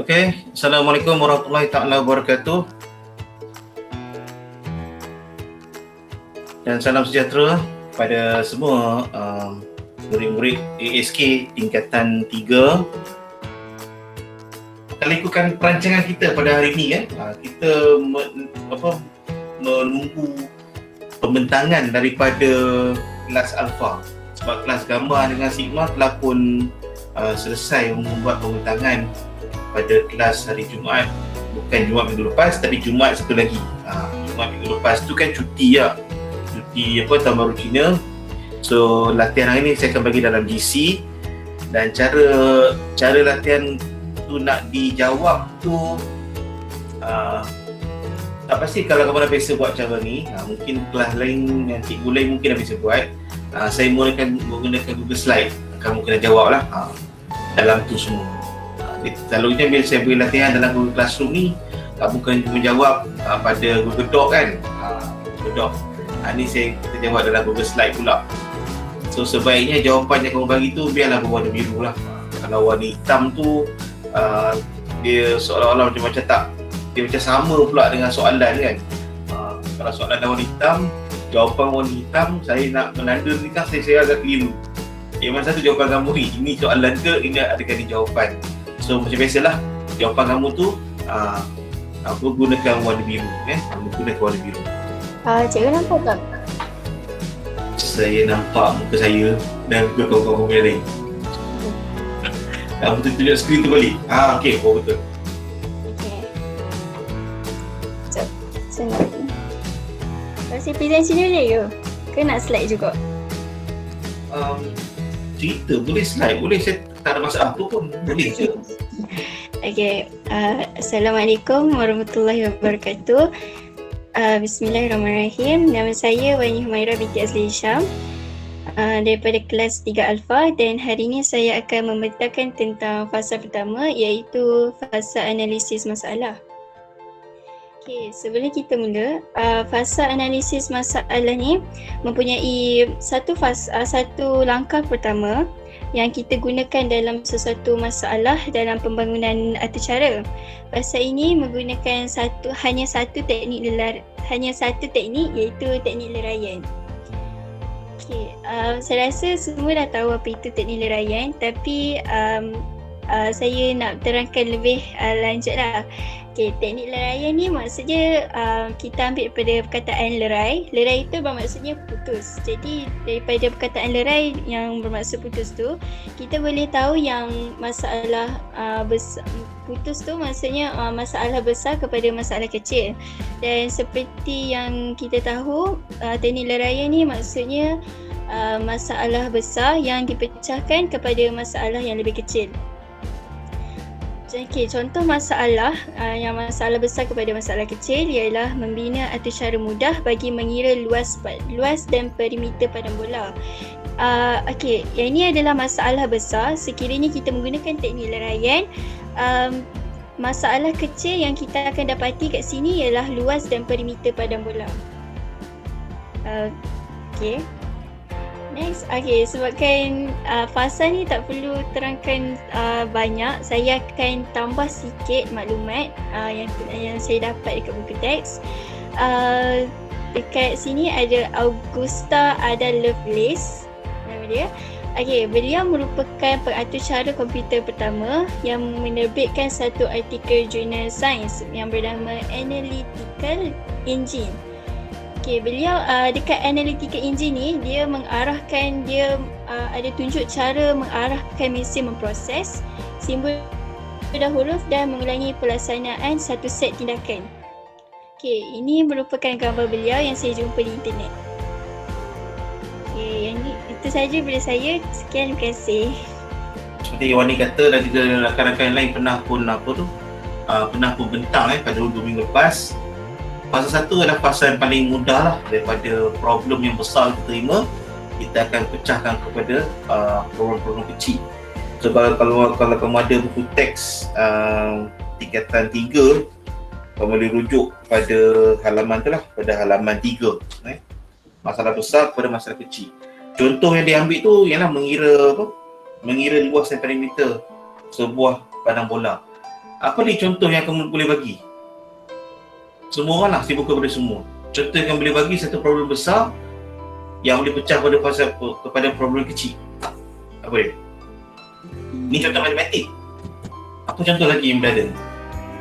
Okey, Assalamualaikum warahmatullahi taala wabarakatuh dan salam sejahtera pada semua murid-murid ASK tingkatan 3. Kalau ikutkan perancangan kita pada hari ini kita menunggu pembentangan daripada kelas alfa, sebab kelas gambar dengan sigma telah pun selesai membuat pembentangan pada kelas hari Jumaat. Bukan Jumaat minggu lepas, tapi Jumaat satu lagi. Jumaat minggu lepas tu kan cuti tahun baru Cina. So latihan hari ni saya akan bagi dalam GC, dan cara latihan tu nak dijawab tu tak pasti kalau kamu dah biasa buat cara ni. Mungkin kelas lain yang cikgu lain mungkin dah biasa buat. Saya menggunakan Google Slide. Kamu kena jawab lah dalam tu semua. Selalunya bila saya beri latihan dalam Google Classroom ni, kamu kena menjawab pada Google Doc kan. Google Doc. Ni kita jawab dalam Google Slide pula. So sebaiknya jawapan yang kamu bagi tu biarlah berwarna biru lah. Kalau warna hitam tu dia seolah-olah macam tak, dia macam sama pula dengan soalan kan. Kalau soalan dah warna hitam, jawapan warna hitam, saya nak menanda ni kan saya agak keliru. Mana satu jawapan kamu ni? Ini soalan ke? Ini adakah ini jawapan? So macam biasalah, jawapan kamu tu gunakan warna biru gunakan warna biru. Cikgu nampak tak? Saya nampak muka saya dan juga kawan-kawan yang lain. Kamu tunjuk skrin tu balik. Okey, betul. Okey. Sekejap, saya nak saya present sini boleh ke? Ke nak slide juga? Cerita boleh, slide boleh, saya tak ada masalah apa pun, boleh je. Okey, Assalamualaikum warahmatullahi wabarakatuh. Bismillahirrahmanirrahim. Nama saya Wani Humaira binti Azli Hisham daripada kelas 3 Alpha, dan hari ini saya akan membentangkan tentang fasa pertama, iaitu fasa analisis masalah. Okey, sebelum kita mula, fasa analisis masalah ni mempunyai satu langkah pertama yang kita gunakan dalam sesuatu masalah dalam pembangunan atas-cara. Fasa ini menggunakan hanya satu teknik iaitu teknik leraian. Okey, saya rasa semua dah tahu apa itu teknik leraian, tapi saya nak terangkan lebih lanjut lah. Okay, teknik leraian ni maksudnya kita ambil daripada perkataan lerai. Lerai itu bermaksudnya putus. Jadi daripada perkataan lerai yang bermaksud putus tu, kita boleh tahu yang masalah putus tu maksudnya masalah besar kepada masalah kecil. Dan seperti yang kita tahu, teknik leraian ni maksudnya masalah besar yang dipecahkan kepada masalah yang lebih kecil. Okey, contoh masalah yang masalah besar kepada masalah kecil ialah membina atas cara mudah bagi mengira luas dan perimeter padang bola. Okey, yang ini adalah masalah besar. Sekiranya kita menggunakan teknik leraian, masalah kecil yang kita akan dapati kat sini ialah luas dan perimeter padang bola. Okey. Next, sebabkan fasa ni tak perlu terangkan banyak, saya akan tambah sikit maklumat yang saya dapat dekat buku teks. Dekat sini ada Augusta Ada Lovelace, nama dia. Beliau merupakan pengatur cara komputer pertama yang menerbitkan satu artikel jurnal sains yang bernama Analytical Engine. Beliau dekat Analytical Engine ni, dia ada tunjuk cara mengarahkan mesin memproses simbol dan huruf dan mengulangi pelaksanaan satu set tindakan. Ini merupakan gambar beliau yang saya jumpa di internet. Yang ni itu saja daripada saya. Sekian, terima kasih. Seperti Wani kata dan juga rakan-rakan yang lain pernah pun bentang pada 2 minggu lepas. Fasa 1 adalah fasa yang paling mudah lah. Daripada problem yang besar kita terima, kita akan pecahkan kepada problem-problem kecil. So kalau kamu ada buku teks tingkatan 3, kamu boleh rujuk pada halaman tu lah, pada halaman 3. Masalah besar kepada masalah kecil. Contoh yang diambil tu ialah mengira luas dan perimeter sebuah padang bola. Apa ni contoh yang kamu boleh bagi? Semua orang lah sibuk kepada semua. Contoh yang boleh bagi satu problem besar yang boleh pecah kepada problem kecil. Apa dia? Ni contoh matematik. Apa contoh lagi yang berada?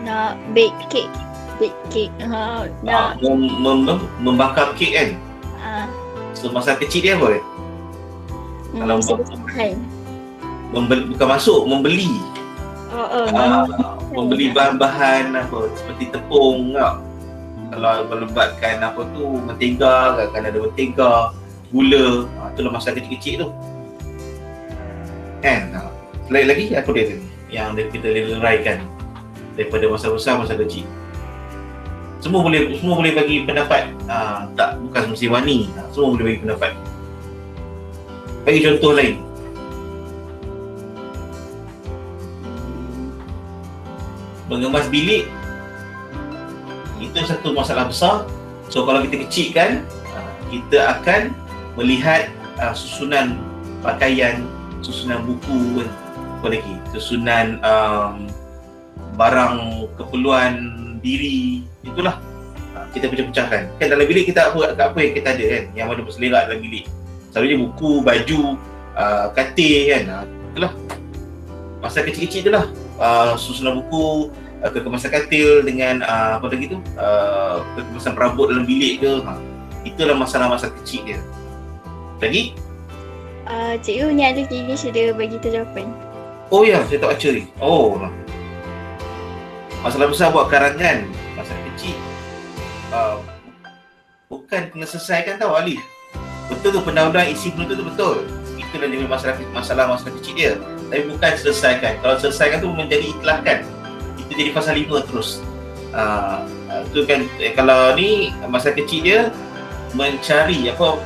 Nak bake cake. Nak Membakar kek kan? So masalah kecil dia apa? Kalau sebesar. bukan masuk, membeli. Membeli bahan-bahan apa seperti tepung tak? Kalau melibatkan apa tu mentega, kan ada mentega, gula, itulah masalah kecil-kecil tu. Kan? Selain lagi apa dia tu yang kita leraikan daripada masalah besar masalah kecil. Semua boleh bagi pendapat. Tak, bukan mesti wani. Semua boleh bagi pendapat. Bagi contoh lain. Mengemas bilik itu satu masalah besar. So kalau kita kecilkan, kita akan melihat susunan pakaian, susunan buku, apa lagi, susunan barang keperluan diri. Itulah kita pecah-pecahkan. Kan dalam bilik kita apa yang kita ada kan, yang mana berselerak dalam bilik. Selalunya buku, baju, katil kan. Itulah masalah kecil-kecil itulah. Susunan buku, kekemasan katil dengan apa lagi tu, kekemasan perabot dalam bilik ke. Itulah masalah-masalah kecil dia. Lagi? Cikgu ni ada kini sudah bagi tu jawapan. Oh ya, saya tak baca ni. Oh. Masalah besar buat karangan, masalah kecil bukan kena selesaikan tau Alif. Betul tu, pendahuluan isi penonton tu betul. Itulah dia masalah kecil dia. Tapi bukan selesaikan. Kalau selesaikan tu menjadi itlahkan. Itu jadi pasal 5 terus. Itu kan kalau ni masalah kecil dia mencari apa,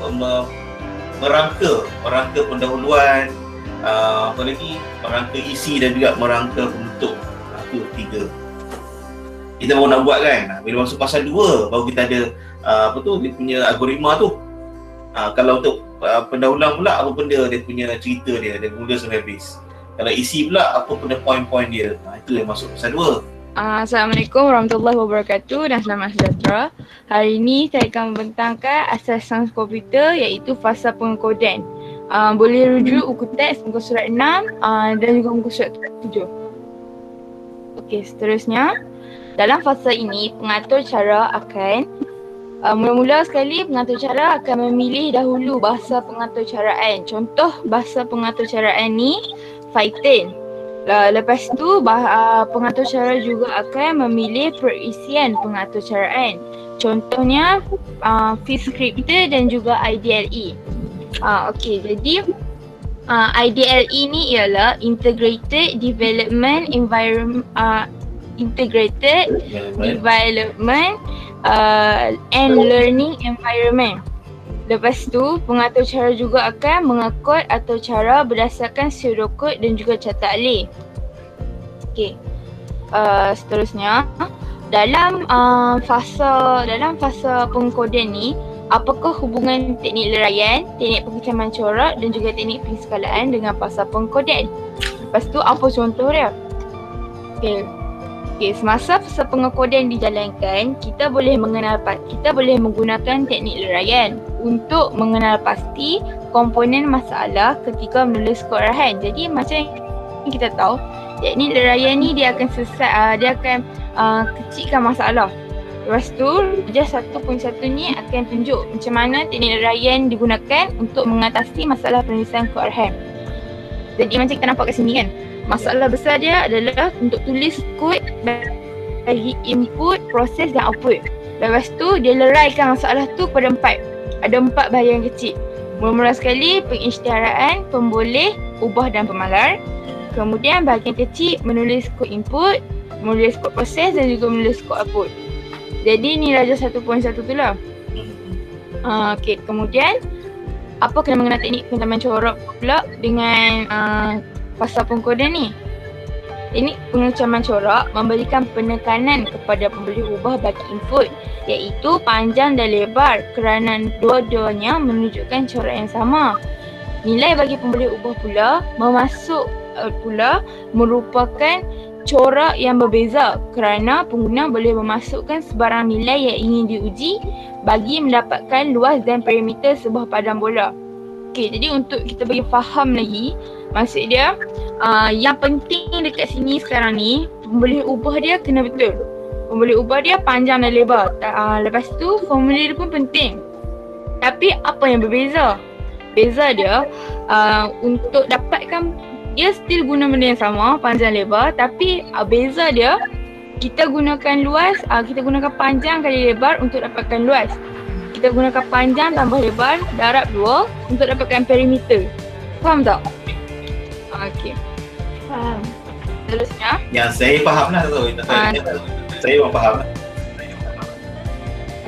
merangka pendahuluan, apa lagi, merangka isi dan juga merangka penutup. Itu 3. Kita baru nak buat kan. Bila masuk pasal 2 baru kita ada apa tu, dia punya algoritma tu. Kalau untuk pendahuluan pula, apa benda dia punya cerita dia dari mula sampai habis. Kalau isi pula, apa benda poin-poin dia. Itu yang masuk pasal 2. Assalamualaikum warahmatullahi wabarakatuh dan selamat sejahtera. Hari ini saya akan membentangkan asas sains komputer iaitu fasa pengekodan. Boleh rujuk buku teks muka surat 6 dan juga muka surat 7. Okey, seterusnya. Dalam fasa ini, pengatur cara akan mula-mula sekali pengatur cara akan memilih dahulu bahasa pengatur caraan. Contoh bahasa pengatur caraan ni Python. Lepas tu pengatur cara juga akan memilih perisian pengatur caraan. Contohnya vscripter dan juga IDLE. Okey, jadi IDLE ni ialah Integrated Development Environment and Learning Environment. Lepas tu, pengatur cara juga akan mengakod atau cara berdasarkan pseudocode dan juga catat alih. Okey. Seterusnya, dalam fasa pengkodan ni, apakah hubungan teknik leraian, teknik pengecaman corak dan juga teknik penskalaan dengan fasa pengkodan? Lepas tu, apa contoh dia? Okey, semasa fasa pengekodan dijalankan, kita boleh menggunakan teknik leraian untuk mengenal pasti komponen masalah ketika menulis kod arahan. Jadi macam yang kita tahu, teknik leraian ni dia akan kecilkan masalah. Lepas tu, darjah 1.1 ni akan tunjuk macam mana teknik leraian digunakan untuk mengatasi masalah penulisan kod arahan. Jadi macam kita nampak kat sini kan, masalah besar dia adalah untuk tulis kod bagi input, proses dan output. Lepas tu dia leraikan masalah tu kepada 4. Ada 4 bahagian kecil. Mula-mula sekali pengisytiharaan, pemboleh, ubah dan pemalar. Kemudian bahagian kecil menulis kod input, menulis kod proses dan juga menulis kod output. Jadi ni darjah 1.1 tu lah. Okey, kemudian apa kena mengenal teknik pengecaman corak pula dengan fasa pengkodan ni? Teknik pengecaman corak memberikan penekanan kepada pembeli ubah bagi input, iaitu panjang dan lebar kerana dua-duanya menunjukkan corak yang sama. Nilai bagi pembeli ubah pula merupakan corak yang berbeza kerana pengguna boleh memasukkan sebarang nilai yang ingin diuji bagi mendapatkan luas dan perimeter sebuah padang bola. Okey, jadi untuk kita bagi faham lagi, maksud dia yang penting dekat sini sekarang ni, pemboleh ubah dia kena betul. Pemboleh ubah dia panjang dan lebar. Lepas tu formulir dia pun penting. Tapi apa yang berbeza? Beza dia untuk dapatkan, dia still guna benda yang sama, panjang lebar, tapi beza dia kita gunakan luas, kita gunakan panjang kali lebar untuk dapatkan luas. Kita gunakan panjang tambah lebar darab 2 untuk dapatkan perimeter. Faham tak? Okey. Faham. Seterusnya, Yang saya faham lah tu. Saya memang faham lah.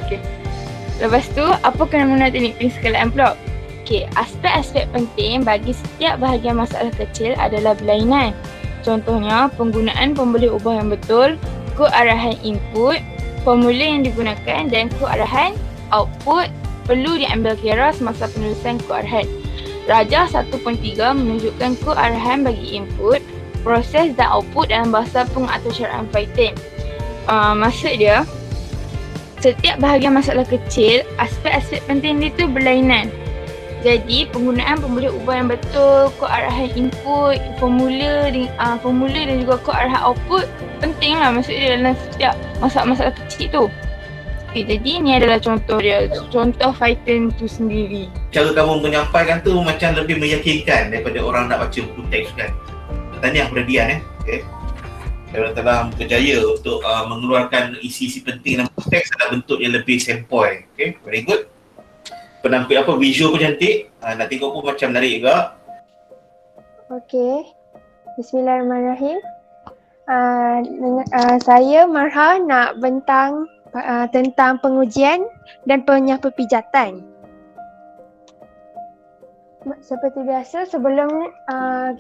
okey. Lepas tu, apa kena menggunakan teknik penskalaan pula? Okey, aspek-aspek penting bagi setiap bahagian masalah kecil adalah berlainan. Contohnya, penggunaan pemboleh ubah yang betul, kod arahan input, formula yang digunakan dan kod arahan output perlu diambil kira semasa penulisan kod arahan. Rajah 1.3 menunjukkan kod arahan bagi input, proses dan output dalam bahasa pengaturcaraan Python. Maksud dia, setiap bahagian masalah kecil, aspek-aspek penting dia tu berlainan. Jadi penggunaan pemboleh ubah yang betul, kod arahan input, formula dan juga kod arahan output penting lah, maksud dia dalam setiap masalah-masalah kecil tu. Okay, jadi ni adalah contoh dia, contoh Python tu sendiri. Cara kamu menyampaikan tu macam lebih meyakinkan daripada orang nak baca buku teks kan. Tahniah kepada Dian okay. Dia telah berjaya untuk mengeluarkan isi-isi penting dalam buku teks dalam bentuk yang lebih sempoi. Okay, very good. Penampil visual pun cantik. Nak tengok pun macam menarik juga. Okey. Bismillahirrahmanirrahim. Saya Marha nak bentang tentang pengujian dan penyapapijatan. Seperti biasa, sebelum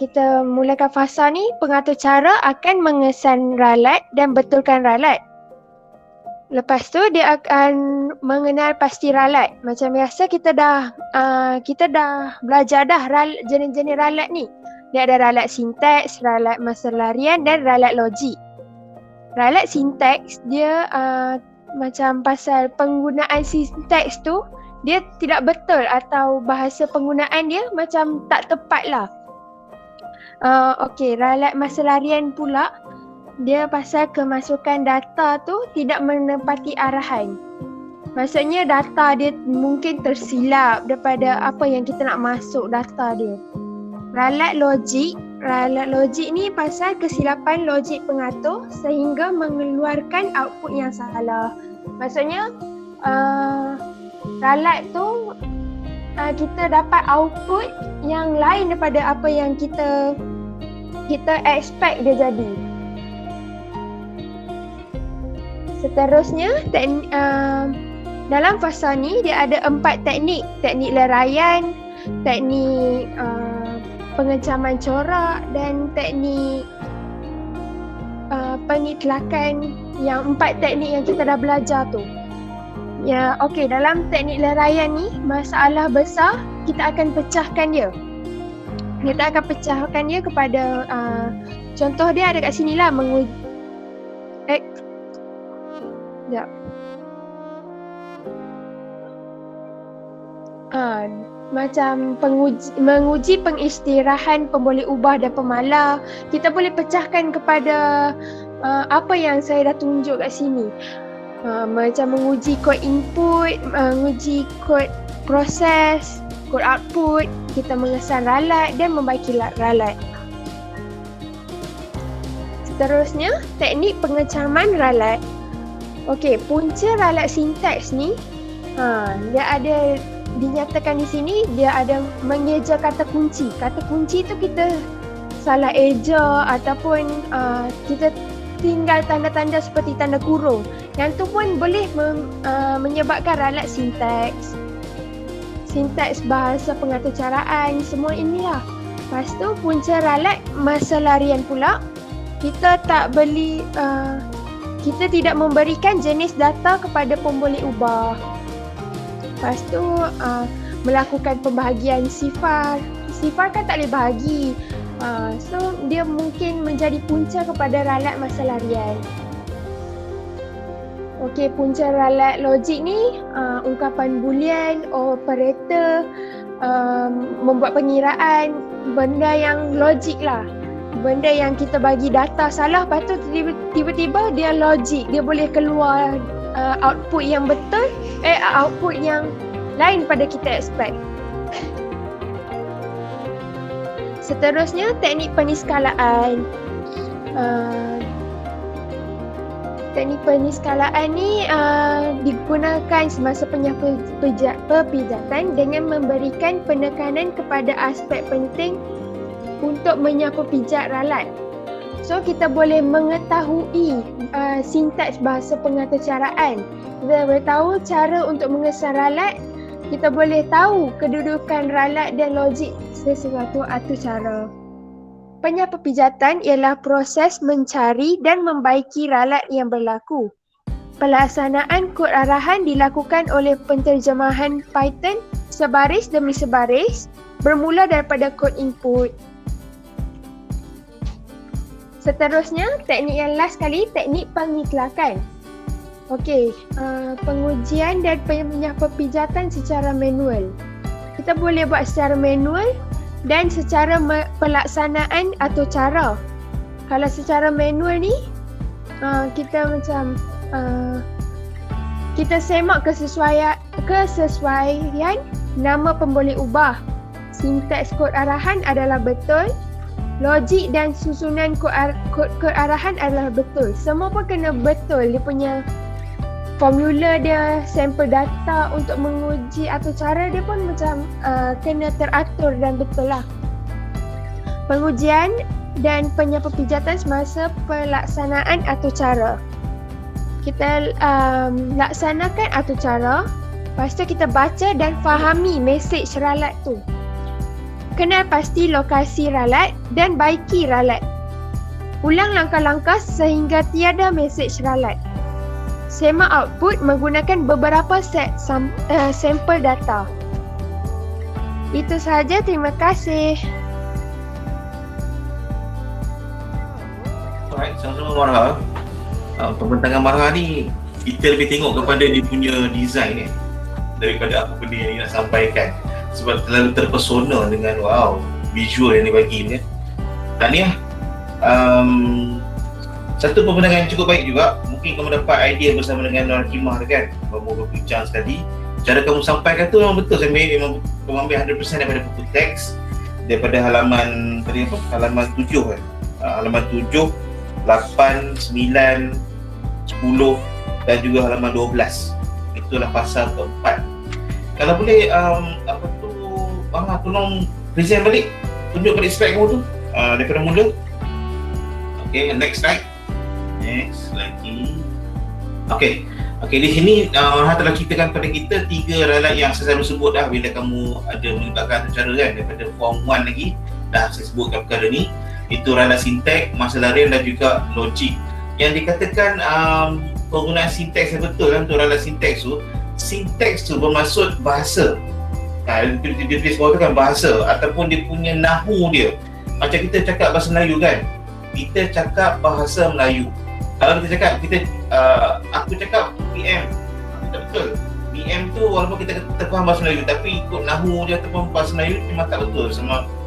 kita mulakan fasa ni, pengatur cara akan mengesan ralat dan betulkan ralat. Lepas tu dia akan mengenal pasti ralat. Macam biasa kita dah belajar dah jenis-jenis ralat ni. Dia ada ralat sintaks, ralat masa larian dan ralat logik. Ralat sintaks dia macam pasal penggunaan sintaks tu dia tidak betul atau bahasa penggunaan dia macam tak tepat lah. Okey, ralat masa larian pula dia pasal kemasukan data tu tidak menepati arahan. Maksudnya data dia mungkin tersilap daripada apa yang kita nak masuk data dia. Ralat logik ni pasal kesilapan logik pengatur sehingga mengeluarkan output yang salah. Maksudnya ralat tu kita dapat output yang lain daripada apa yang kita expect dia jadi. Seterusnya dalam fasa ni dia ada 4 teknik. Teknik leraian, teknik pengecaman corak dan teknik pengitlakan, yang 4 teknik yang kita dah belajar tu. Ya, okey, dalam teknik leraian ni masalah besar kita akan pecahkan dia. Kita akan pecahkan dia kepada contoh dia ada kat sini lah, macam menguji pengistirahan pemboleh ubah dan pemalar. Kita boleh pecahkan kepada apa yang saya dah tunjuk kat sini. Macam menguji kod input, menguji kod proses, kod output, kita mengesan ralat dan membaiki ralat. Seterusnya, teknik pengecaman ralat. Okey, punca ralat sintaks ni dia ada dinyatakan di sini, dia ada mengeja kata kunci. Kata kunci tu kita salah eja ataupun kita tinggal tanda-tanda seperti tanda kurung. Yang tu pun boleh menyebabkan ralat sintaks. Sintaks bahasa pengaturcaraan, semua inilah. Lepas tu punca ralat masa larian pula, kita kita tidak memberikan jenis data kepada pemboleh ubah. Lepas tu melakukan pembahagian sifar. Sifar kan tak boleh bahagi. So dia mungkin menjadi punca kepada ralat masa larian. Okey, punca ralat logik ni ungkapan boolean, operator, membuat pengiraan, benda yang logik lah. Benda yang kita bagi data salah, lepas tu tiba-tiba dia logik, dia boleh keluar output yang betul, output yang lain pada kita expect. Seterusnya, teknik peniskalaan. Teknik peniskalaan ni digunakan semasa perpijatan dengan memberikan penekanan kepada aspek penting untuk menyapu pijat ralat. So kita boleh mengetahui sintaks bahasa pengaturcaraan. Kita boleh tahu cara untuk mengesan ralat. Kita boleh tahu kedudukan ralat dan logik sesuatu aturcara. Penyapapijatan ialah proses mencari dan membaiki ralat yang berlaku. Pelaksanaan kod arahan dilakukan oleh penterjemahan Python sebaris demi sebaris bermula daripada kod input. Seterusnya, teknik yang last kali, teknik pengikhlakan. Okey, pengujian dan penyapapijatan secara manual. Kita boleh buat secara manual dan secara pelaksanaan atau cara. Kalau secara manual ni, kita macam kita semak kesesuaian, nama pun boleh ubah. Sintaks kod arahan adalah betul, logik dan susunan kod arahan adalah betul. Semua pun kena betul. Dia punya formula dia, sampel data untuk menguji atau cara dia pun macam kena teratur dan betul lah. Pengujian dan penyapapijatan semasa pelaksanaan atau cara. Kita laksanakan atau cara, lepas tu kita baca dan fahami mesej ralat tu. Kenal pasti lokasi ralat dan baiki ralat. Ulang langkah-langkah sehingga tiada mesej ralat. Semak output menggunakan beberapa set sampel data. Itu sahaja, terima kasih. Alright, sama-sama Marha. Pembentangan Marha ni kita lebih tengok kepada dia punya design daripada apa benda yang dia nak sampaikan. Sebab terlalu terpesona dengan visual yang dia bagi ni. Tahniah. Satu pembentangan yang cukup baik juga. Mungkin kamu dapat idea bersama dengan Nur Hakimah kan, kamu berbincang sekali. Cara kamu sampaikan tu memang betul. Saya memang kamu ambil 100% daripada buku teks, daripada halaman tadi apa? Halaman 7 kan. Halaman 7, 8, 9, 10 dan juga halaman 12. Itulah pasal keempat. Kalau boleh tolong present balik, tunjuk balik slide kamu tu daripada mula. Okay, next slide. Next lagi. Okay, di sini Marha telah ceritakan pada kita 3 ralat yang saya selalu sebut dah bila kamu ada melibatkan acara kan, daripada form 1 lagi dah saya sebutkan perkara ni. Itu ralat sinteks, masa larian dan juga logik. Yang dikatakan penggunaan sinteks yang betul kan, untuk ralat sinteks tu bermaksud bahasa. Dia tulis bawah tu kan bahasa ataupun dia punya nahu dia. Macam kita cakap bahasa Melayu kan, kita cakap bahasa Melayu. Kalau kita cakap, aku cakap PM, tak betul. PM tu walaupun kita faham bahasa Melayu, tapi ikut nahu dia ataupun bahasa Melayu memang tak betul,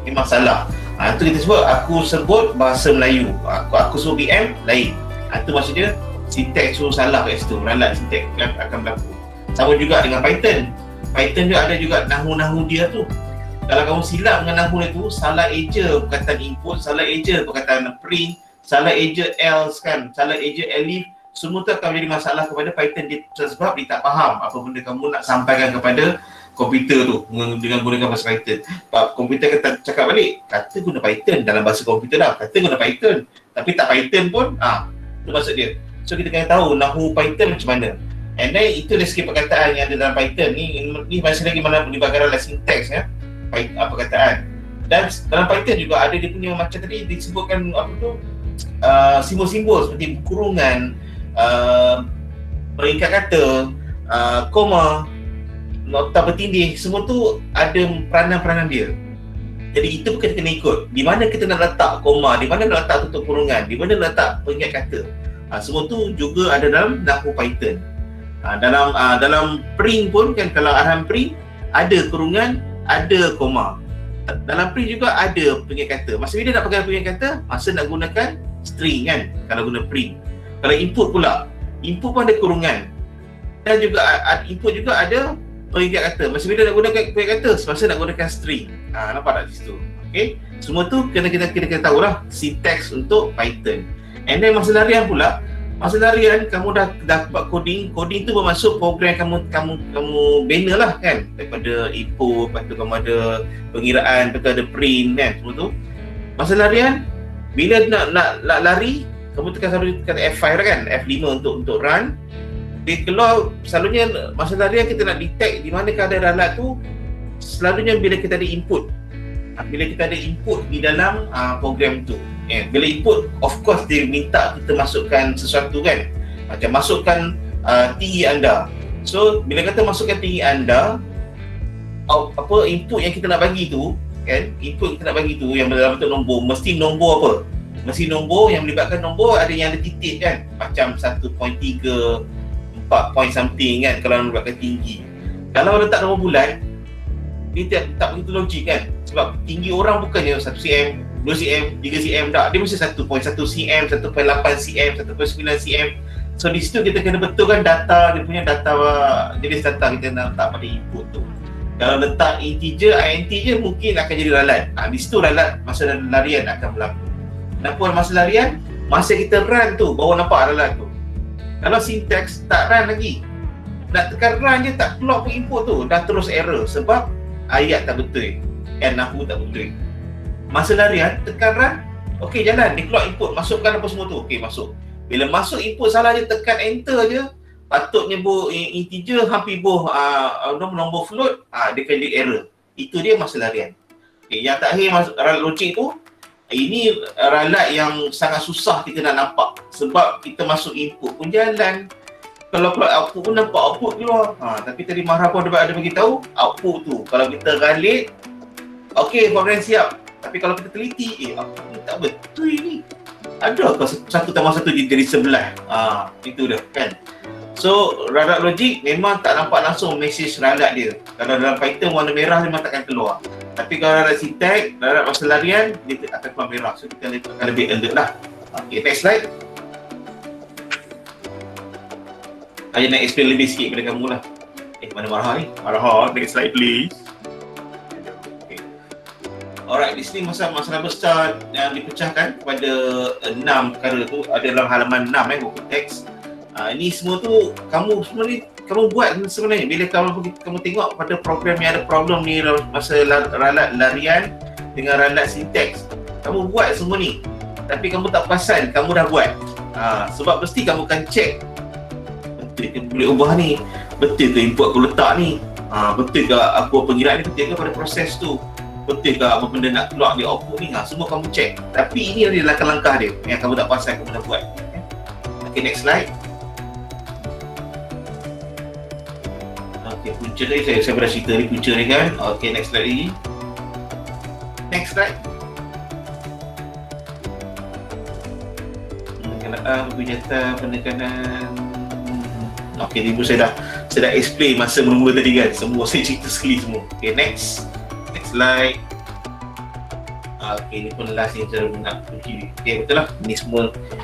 memang salah. Itu kita sebut, aku sebut bahasa Melayu, aku sebut PM, lain. Itu maksud dia, sinteks tu salah kat situ, ralat sinteks akan berlaku. Sama juga dengan Python. Python dia ada juga nahu-nahu dia tu. Kalau kamu silap dengan nahu dia tu, salah eja perkataan input, salah eja perkataan print, salah eja else kan, salah eja elif, semua tu akan menjadi masalah kepada Python dia, sebab dia tak faham apa benda kamu nak sampaikan kepada komputer tu dengan gunakan bahasa Python. Komputer kata cakap balik, kata guna Python dalam bahasa komputer dah, kata guna Python, tapi tak Python pun, itu maksud dia. So kita kena tahu nahu Python macam mana. And then itu dari sikit perkataan yang ada dalam Python ni masih lagi mana melibatkan dalam sinteks ya, perkataan. Dan dalam Python juga ada dia punya macam tadi disebutkan simbol-simbol seperti kurungan, peringkat kata, koma, nota bertindih, semua tu ada peranan-peranan dia. Jadi itu pun kita kena ikut. Di mana kita nak letak koma, di mana nak letak tutup kurungan, di mana nak letak pengingat kata. Semua tu juga ada dalam Nahu Python. Dalam print pun kan, kalau arahan print ada kurungan, ada koma. Dalam print juga ada pengingat kata. Masa bila nak pakai pengingat kata, masa nak gunakan string kan, kalau guna print. Kalau input pula, input pun ada kurungan. Dan juga input juga ada pengingat kata. Masa bila nak gunakan pengingat kata, semasa nak gunakan string. Nampak tak di situ? Okay. Semua tu kita kena tahu lah sinteks untuk Python. And then masa larian pula, masa larian kamu dah buat coding tu bermaksud program kamu bina lah kan, daripada input, lepas tu kamu ada pengiraan, lepas tu ada print kan, semua tu. Masa larian, bila nak lari, kamu selalu tekan F5 lah kan, F5 untuk run. Dia keluar, selalunya masa larian kita nak detect di mana keadaan ralat tu, selalunya bila kita ada input. Bila kita ada input di dalam program tu. Bila input, of course dia minta kita masukkan sesuatu kan. Macam masukkan tinggi anda. So, bila kata masukkan tinggi anda, input yang kita nak bagi tu, kan, input kita nak bagi tu yang dalam bentuk nombor, mesti nombor apa? Mesti nombor yang melibatkan nombor ada yang ada titik kan. Macam 1.3, 4 point something kan, kalau melibatkan tinggi. Kalau letak nombor bulat, dia tak begitu logik kan. Sebab tinggi orang bukannya 1 cm, 2 cm, 3 cm tak. Dia mesti 1.1 cm, 1.8 cm, 1.9 cm. So di situ kita kena betulkan data, dia punya data, jenis data kita nak letak pada input tu. Kalau letak integer, int je mungkin akan jadi ralat. Di situ ralat masa larian akan berlaku. Kenapa masa larian? Masa kita run tu baru nampak ralat tu. Kalau sinteks tak run lagi, nak tekan run je tak keluar pun input tu, dah terus error sebab ayat tak betul, Nahu tak betul. Masa larian, tekan run, okey jalan, dia keluar input, masukkan apa semua tu, okey masuk. Bila masuk input salah je, tekan enter je, patutnya integer hampir nombor float, dia akan jadi error. Itu dia masa larian. Okay, yang terakhir ralat logik tu, ini ralat yang sangat susah kita nak nampak sebab kita masuk input pun jalan, kalau keluar output pun nampak output keluar. Tapi tadi Marah pun ada bagi tahu output tu kalau kita galit, okey program siap. Tapi kalau kita teliti, output ni tak betul ni. Adakah 1+1 jadi 11? Itu dah kan. So ralat logik memang tak nampak langsung mesej ralat dia. Kalau dalam Python warna merah memang takkan keluar. Tapi kalau ralat sinteks, ralat masa larian, dia akan keluar merah. So kita akan lebih alert lah. Okay, next slide. Saya nak explain lebih sikit kepada kamu lah. Mana Marah ni? Marah, next slide please. Okay. Alright, di sini masalah besar yang dipecahkan kepada 6 perkara tu ada dalam halaman 6 buku teks. Ini semua tu kamu buat sebenarnya. Bila kamu tengok pada program yang ada problem ni masa ralat larian dengan ralat sinteks, kamu buat semua ni. Tapi kamu tak perasan kamu dah buat. Sebab mesti kamu akan check, betul ke boleh ubah ni, betul ke input aku letak ni, betul ke aku pengiraan ni, betul ke pada proses tu, betul ke apa benda nak keluar di output ni. Semua kamu check. Tapi ini adalah langkah-langkah dia yang kamu tak perasan kamu dah buat. Okay, next slide. Okay, punca tadi saya pernah cerita ni punca ni kan. Okay, next slide lagi. Next slide. Penekanan, penekanan. Okay, ni pun saya dah explain masa mula-mula tadi kan. Semua saya cerita sekali semua. Okay, next slide. Okay, ni pun last yang saya nak kunci. Okay, betul lah.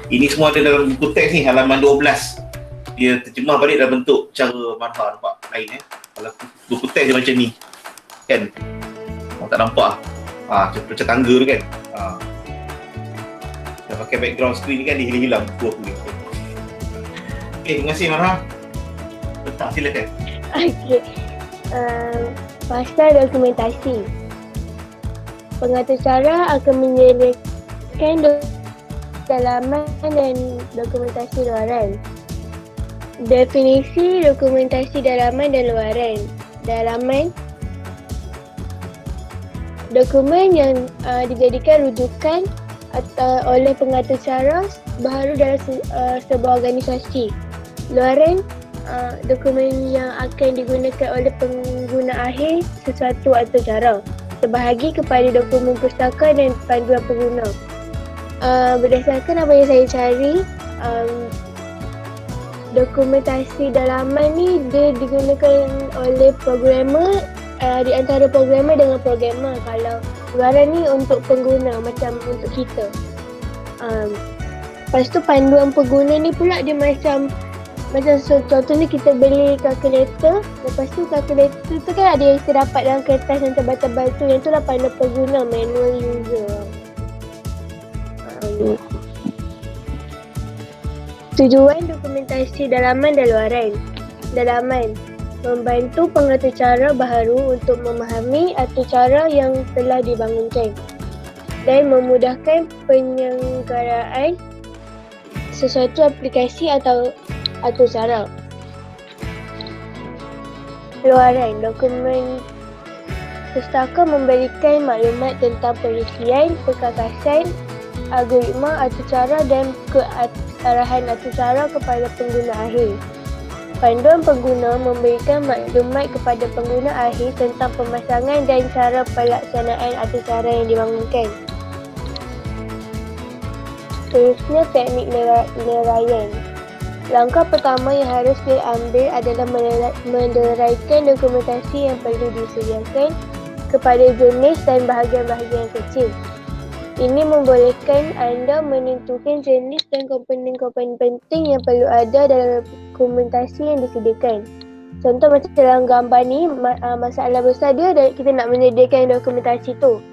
Ini semua ada dalam buku teks ni, halaman 12. Dia terjemah balik dalam bentuk cara Marha, nampak lain Kalau buku teks dia macam ni kan, tak nampak macam tangga tu kan. Dah pakai background screen ni kan, dia hilang-hilang buku aku ni. Okay, terima kasih Marha. Letak, silakan. Okay. Pasal dokumentasi. Pengatur cara akan menyediakan dalaman dan dokumentasi luaran. Definisi dokumentasi dalaman dan luaran. Dalaman, dokumen yang dijadikan rujukan oleh pengatur cara baharu dalam sebuah organisasi. Luaran, dokumen yang akan digunakan oleh pengguna akhir sesuatu atau cara. terbahagi kepada dokumen pustaka dan panduan pengguna. Berdasarkan apa yang saya cari, dokumentasi dalaman ni dia digunakan oleh programmer, di antara programmer dengan programmer. Kalau luaran ni untuk pengguna, macam untuk kita. Lepas tu panduan pengguna ni pula dia macam contohnya kita beli kalkulator, lepas tu kalkulator tu kan ada yang kita dapat dalam kertas yang tebal-tebal tu, yang tu lah panduan pengguna, manual user. Tujuan dokumentasi dalaman dan luaran. Dalaman membantu pengaturcara baharu untuk memahami aturcara yang telah dibangunkan dan memudahkan penyelenggaraan sesuatu aplikasi atau aturcara. Luaran dokumen pustaka memberikan maklumat tentang perincian, perkakasan, algoritma aturcara dan kearahan aturcara kepada pengguna akhir. Panduan pengguna memberikan maklumat kepada pengguna akhir tentang pemasangan dan cara pelaksanaan aturcara yang dibangunkan. Seterusnya, teknik leraian. Langkah pertama yang harus diambil adalah meneraikan dokumentasi yang perlu disediakan kepada jenis dan bahagian-bahagian kecil. Ini membolehkan anda menentukan jenis dan komponen-komponen penting yang perlu ada dalam dokumentasi yang disediakan. Contoh macam dalam gambar ni, masalah besar dia kita nak menyediakan dokumentasi tu.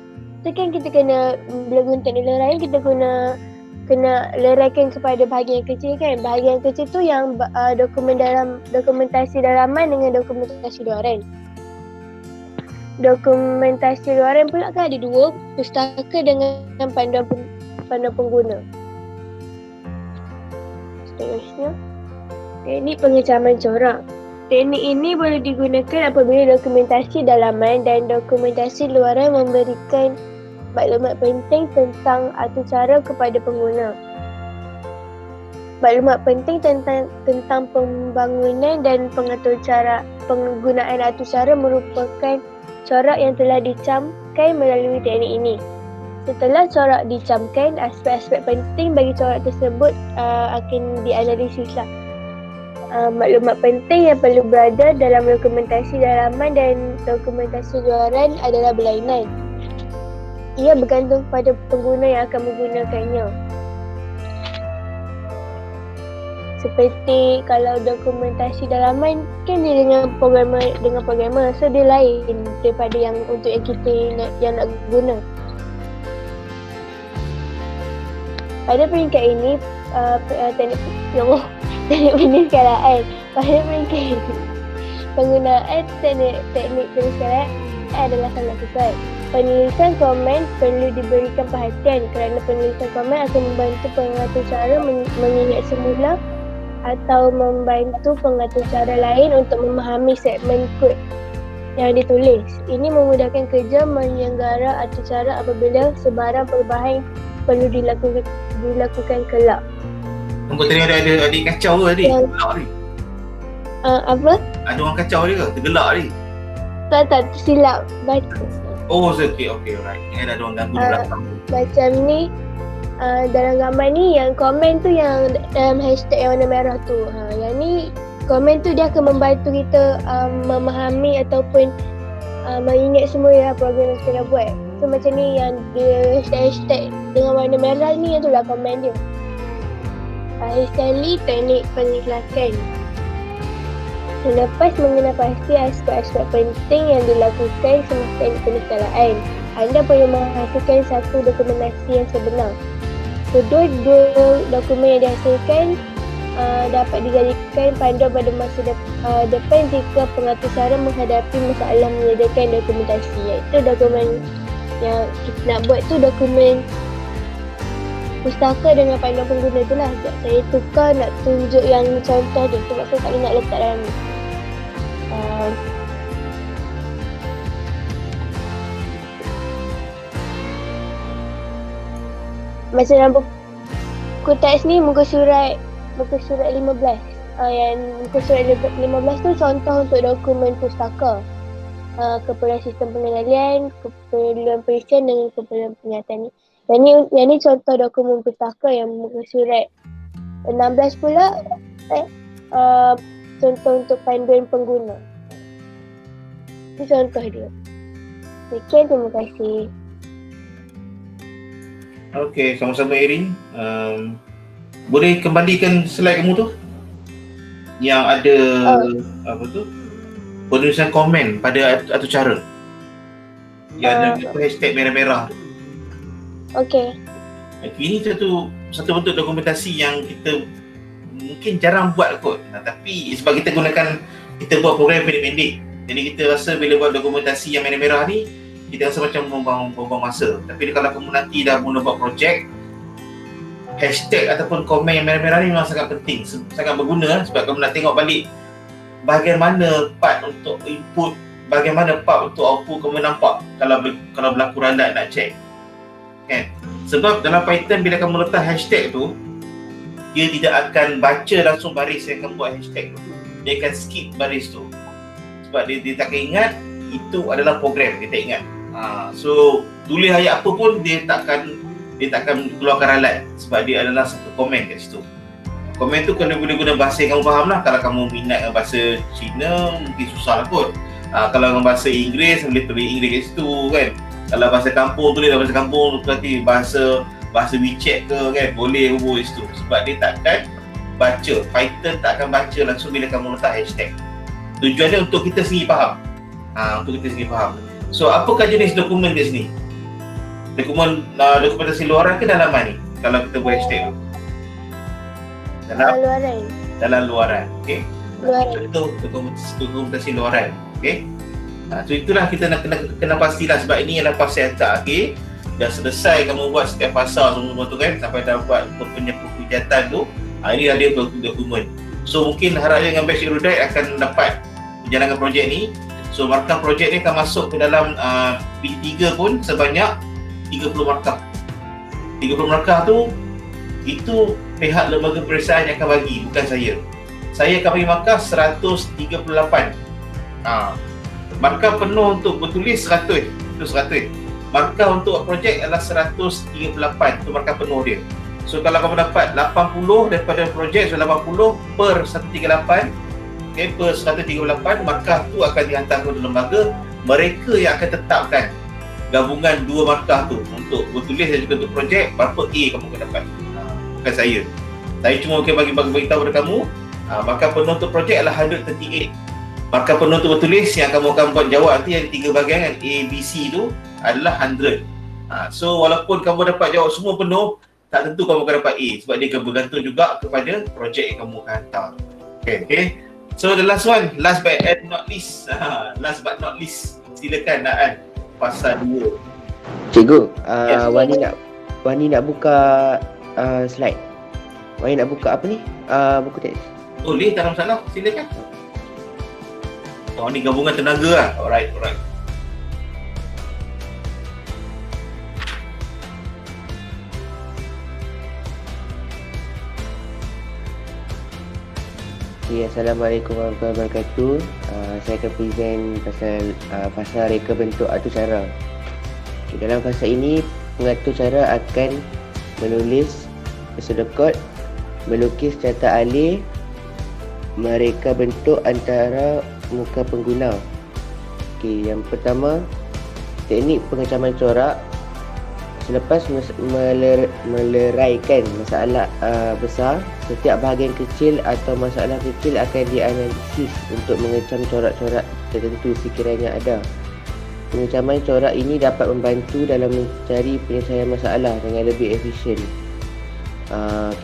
So kan kita kena, bila guna teknik leraian, kita kena leraikan kepada bahagian yang kecil kan. Bahagian yang kecil tu yang dokumentasi dalaman dengan dokumentasi luaran. Dokumentasi luaran pula kan ada dua, pustaka dengan panduan pengguna. Seterusnya, teknik pengecaman corak. Teknik ini boleh digunakan apabila dokumentasi dalaman dan dokumentasi luaran memberikan maklumat penting tentang aturcara kepada pengguna. Maklumat penting tentang pembangunan dan penggunaan aturcara merupakan corak yang telah dicamkan melalui teknik ini. Setelah corak dicamkan, aspek-aspek penting bagi corak tersebut akan dianalisis lah. Maklumat penting yang perlu berada dalam dokumentasi dalaman dan dokumentasi luaran adalah berlainan. Ia bergantung pada pengguna yang akan menggunakannya. Seperti kalau dokumentasi dalaman kan dia dengan programmer, so dia lain daripada yang untuk yang kita nak guna. Pada peringkat ini, teknik peniscalaan. Pada peringkat ini, penggunaan teknik peniscalaan adalah sangat tepat. Penulisan komen perlu diberikan perhatian kerana penulisan komen akan membantu pengaturcara mengingat semula atau membantu pengaturcara lain untuk memahami segmen kod yang ditulis. Ini memudahkan kerja menyelenggara aturcara apabila sebarang perubahan perlu dilakukan kelak. Nampak tadi ada adik kacau ke tadi? Tergelak ni. Apa? Ada orang kacau dia ke? Tergelak ni. Tak, tersilap baca. Oh, okay, alright. Ingat ada orang ganggu di belakang. Macam ni, dalam gambar ni yang komen tu yang dalam hashtag yang warna merah tu. Yang ni komen tu dia akan membantu kita memahami ataupun mengingat semua yang program yang kita dah buat. So macam ni yang dia hashtag dengan warna merah ni, yang tu lah komen dia. Akhir sekali, teknik pengiklakan. Selepas mengenal pasti aspek-aspek penting yang dilakukan semasa teknik peniscalaan, anda perlu menghasilkan satu dokumentasi yang sebenar. Kedua dokumen yang dihasilkan dapat dijadikan panduan pada masa depan jika pengaturcara menghadapi masalah menyediakan dokumentasi. Iaitu dokumen yang kita nak buat tu dokumen pustaka dengan panduan pengguna tu lah. Sekejap saya tukar nak tunjuk yang contoh tu sebab saya tak nak letak dalam ni. Macam dalam buku teks ni muka surat 15. Yang muka surat 15 tu contoh untuk dokumen pustaka. keperluan sistem pengendalian, keperluan periksaan dengan keperluan penyihatan ni. Yang ni contoh dokumen petaka yang muka surat 16 pula contoh untuk panduan pengguna. Ini contoh dia. Sekian, terima kasih. Okey, sama-sama Erin. Boleh kembalikan slide kamu tu? Yang ada apa tu? Penulisan komen pada atur cara. Yang ada hashtag merah-merah tu. Okey. Ini satu bentuk dokumentasi yang kita mungkin jarang buat kot. Tapi sebab kita buat program pendek-pendek. Jadi kita rasa bila buat dokumentasi yang merah-merah ni, kita rasa macam buang masa. Tapi kalau kamu nanti dah mula buat projek, hashtag ataupun komen yang merah-merah ni memang sangat penting, sangat berguna sebab kamu nak tengok balik bahagian mana part untuk input, bahagian mana part untuk output kamu nampak kalau berlaku ralat nak check. Kan? Sebab dalam Python bila kamu letak hashtag tu, dia tidak akan baca langsung baris yang kamu buat hashtag tu. Dia akan skip baris tu. Sebab dia tak akan ingat itu adalah program, dia tak ingat. So tulis ayat apa pun dia tak akan keluarkan ralat sebab dia adalah satu komen kat situ. Komen tu kena boleh guna bahasa yang kamu faham lah. Kalau kamu minat dengan bahasa Cina mungkin susah lah kot. Kalau dengan bahasa Inggeris boleh tulis Inggeris kat situ kan. Kalau bahasa kampung tulis bahasa kampung, nanti bahasa WeChat ke kan, boleh hubung situ. Sebab dia takkan baca, Python tak akan baca langsung bila kamu letak hashtag. Tujuannya untuk kita sendiri faham. Untuk kita sendiri faham. So apakah jenis dokumen kat sini? Dokumentasi luaran ke dalaman ni? Kalau kita buat hashtag tu dalam luaran. Okey. Itu dokumentasi luaran. Okey. So itulah kita nak kena pastilah sebab ini adalah fasa yang tak akhir. Dah selesai kamu buat setiap fasa semua tu kan, sampai dapat penghujatan tu. Ini dah dia dokumen. So mungkin harapnya dengan batch Erudite akan dapat menjalankan projek ni. So markah projek ni akan masuk ke dalam P3 pun sebanyak 30 markah. 30 markah tu itu pihak lembaga periksaan yang akan bagi, bukan saya. Saya akan bagi markah 138. Markah penuh untuk bertulis 100. Itu 100. Markah untuk projek adalah 138. Itu markah penuh dia. So kalau kamu dapat 80 daripada projek, so 80 per 138, okay, per 138, markah tu akan dihantar ke lembaga. Mereka yang akan tetapkan gabungan dua markah tu untuk bertulis dan juga untuk projek, berapa A kamu akan dapat. Bukan saya. Saya cuma mungkin bagi tahu kepada kamu, markah penuh untuk projek adalah 138. Markah penuh untuk bertulis yang kamu akan buat jawab nanti ada 3 bahagian kan, A, B, C tu adalah 100. So walaupun kamu dapat jawab semua penuh, tak tentu kamu akan dapat A sebab dia akan bergantung juga kepada projek yang kamu akan hantar. Okay. So the last one, last but not least. Last but not least, silakan Naan pasal 2. Cikgu, Wani nak buka slide. Wani nak buka apa ni? Buku teks. Boleh, tak ada masalah. Silakan. Oh, ni gabungan tenaga lah. Alright. Okay, Assalamualaikum warahmatullahi wabarakatuh. Saya akan present pasal reka bentuk atur cara. Okay, dalam fasa ini, pengatur cara akan menulis episode kod, melukis carta alih, mereka bentuk antara muka pengguna. Okay, yang pertama, teknik pengecaman corak. Selepas meleraikan masalah besar, setiap bahagian kecil atau masalah kecil akan dianalisis untuk mengecam corak-corak tertentu sekiranya ada. Pengecaman corak ini dapat membantu dalam mencari penyelesaian masalah dengan lebih efisien.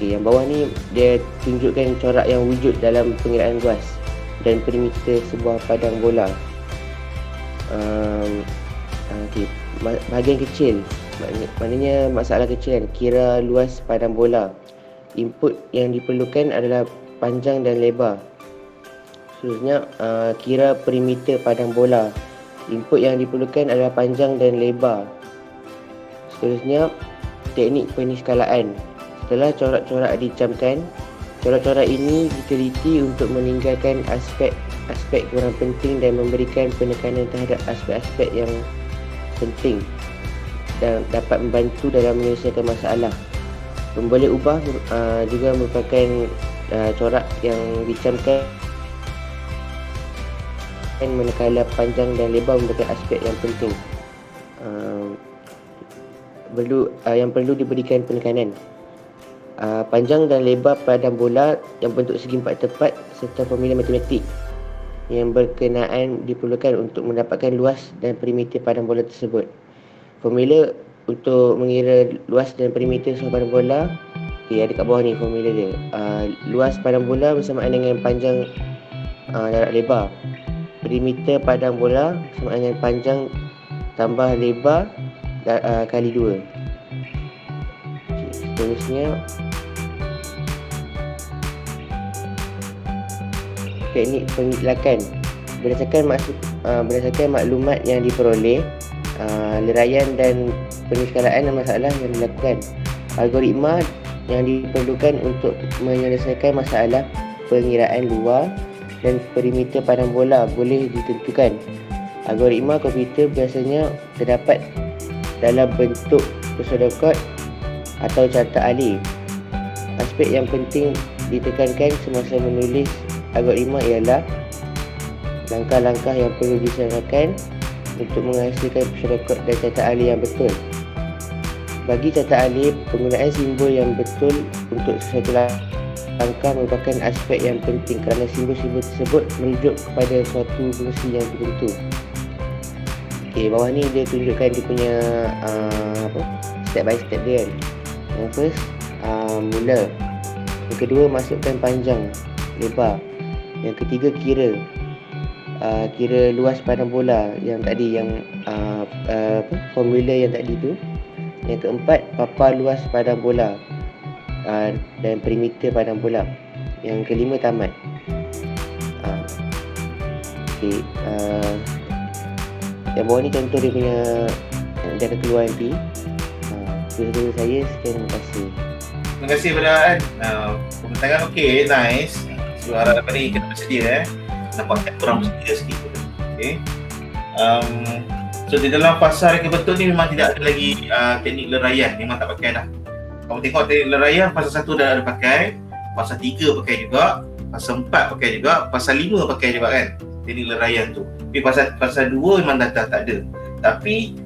Yang bawah ni dia tunjukkan corak yang wujud dalam pengiraan luas dan perimeter sebuah padang bola. Bahagian kecil, maknanya masalah kecil kan, kira luas padang bola. Input yang diperlukan adalah panjang dan lebar. Seterusnya, kira perimeter padang bola. Input yang diperlukan adalah panjang dan lebar. Seterusnya, teknik peniskalaan. Setelah corak-corak dicamkan, Corak-corak ini diteliti untuk meninggalkan aspek-aspek kurang penting dan memberikan penekanan terhadap aspek-aspek yang penting dan dapat membantu dalam menyelesaikan masalah. Pemboleh ubah juga merupakan corak yang dicamkan manakala panjang dan lebar merupakan aspek yang penting. Yang perlu diberikan penekanan. Panjang dan lebar padang bola yang bentuk segi empat tepat serta formula matematik yang berkenaan diperlukan untuk mendapatkan luas dan perimeter padang bola tersebut. Formula untuk mengira luas dan perimeter sebuah padang bola, ada kat bawah ni formula dia. Luas padang bola bersamaan dengan panjang darab lebar. Perimeter padang bola bersamaan dengan panjang tambah lebar kali 2. Seterusnya, teknik pengitlakan. Berdasarkan maklumat yang diperoleh, leraian dan penyeskalaan masalah yang dilakukan. Algoritma yang diperlukan untuk menyelesaikan masalah pengiraan luar dan perimeter padang bola boleh ditentukan. Algoritma komputer biasanya terdapat dalam bentuk pseudocode atau carta alih. Aspek yang penting ditekankan semasa menulis algoritma ialah langkah-langkah yang perlu disediakan untuk menghasilkan pseudocode dan carta alih yang betul. Bagi carta alih, penggunaan simbol yang betul untuk sesuatu langkah merupakan aspek yang penting kerana simbol-simbol tersebut merujuk kepada suatu fungsi yang tertentu. Bawah ni dia tunjukkan dia punya step by step dia kan. Yang first, mula. Yang kedua, masukkan panjang, lebar. Yang ketiga, kira luas padang bola yang tadi, yang formula yang tadi tu. Yang keempat, papar luas padang bola dan perimeter padang bola. Yang kelima, tamat. Yang bawah ni contoh dia punya dia akan keluar nanti. Dari saya, sekian, terima kasih. Terima kasih kepada An. Pembentakan okey, nice. So harap dapat ni kena bersedia nampak kurang bersedia sikit. Okay. So di dalam fasa reka betul ni memang tidak ada lagi teknik leraian, memang tak pakai dah. Kamu tengok teknik leraian fasa 1 dah ada pakai, fasa 3 pakai juga, fasa 4 pakai juga, fasa 5 pakai juga kan teknik leraian tu. Tapi fasa 2 memang dah tak ada. Tapi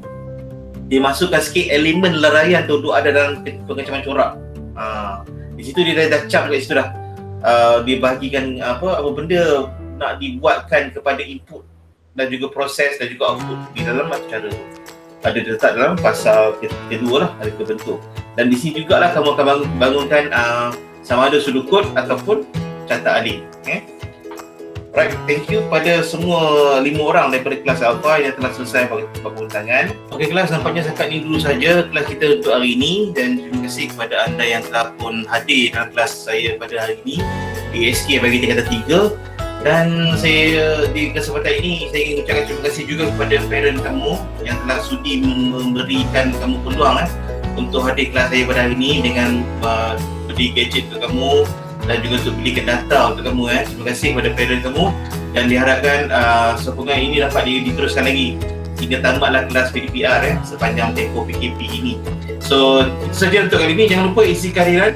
dia masukkan sikit elemen leraian tu untuk ada dalam pengecaman corak. Di situ dia dah cap kat situ dah. Dia bahagikan apa benda nak dibuatkan kepada input dan juga proses dan juga output di dalam cara tu. Ada letak dalam pasal kedua lah, ada kebentuk. Dan di sini jugalah kamu akan bangunkan sama ada sudut kod ataupun carta alih. Okay? Right, thank you pada semua 5 orang daripada kelas Alpha yang telah selesai pembintangan. Okey kelas, nampaknya setakat ini dulu saja kelas kita untuk hari ini, dan terima kasih kepada anda yang telah pun hadir dalam kelas saya pada hari ini di SK bagi tingkatan 3. Dan saya di kesempatan ini saya ingin ucapkan terima kasih juga kepada parent kamu yang telah sudi memberikan kamu peluang untuk hadir kelas saya pada hari ini dengan beli gadget untuk kamu dan juga untuk belikan data untuk kamu. Terima kasih kepada parent kamu dan diharapkan sokongan ini dapat diteruskan lagi hingga tamatlah kelas PDPR sepanjang tempoh PKP ini. So itu saja untuk kali ini. Jangan lupa isi kehadiran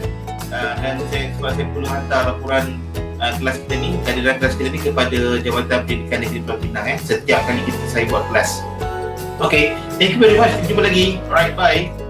dan saya perlu hantar laporan kelas kita ni, kehadiran kelas kita ni kepada Jabatan Pendidikan Negeri Pulau Pinang setiap kali saya buat kelas. Okay, thank you very much. Jumpa lagi. Alright, bye.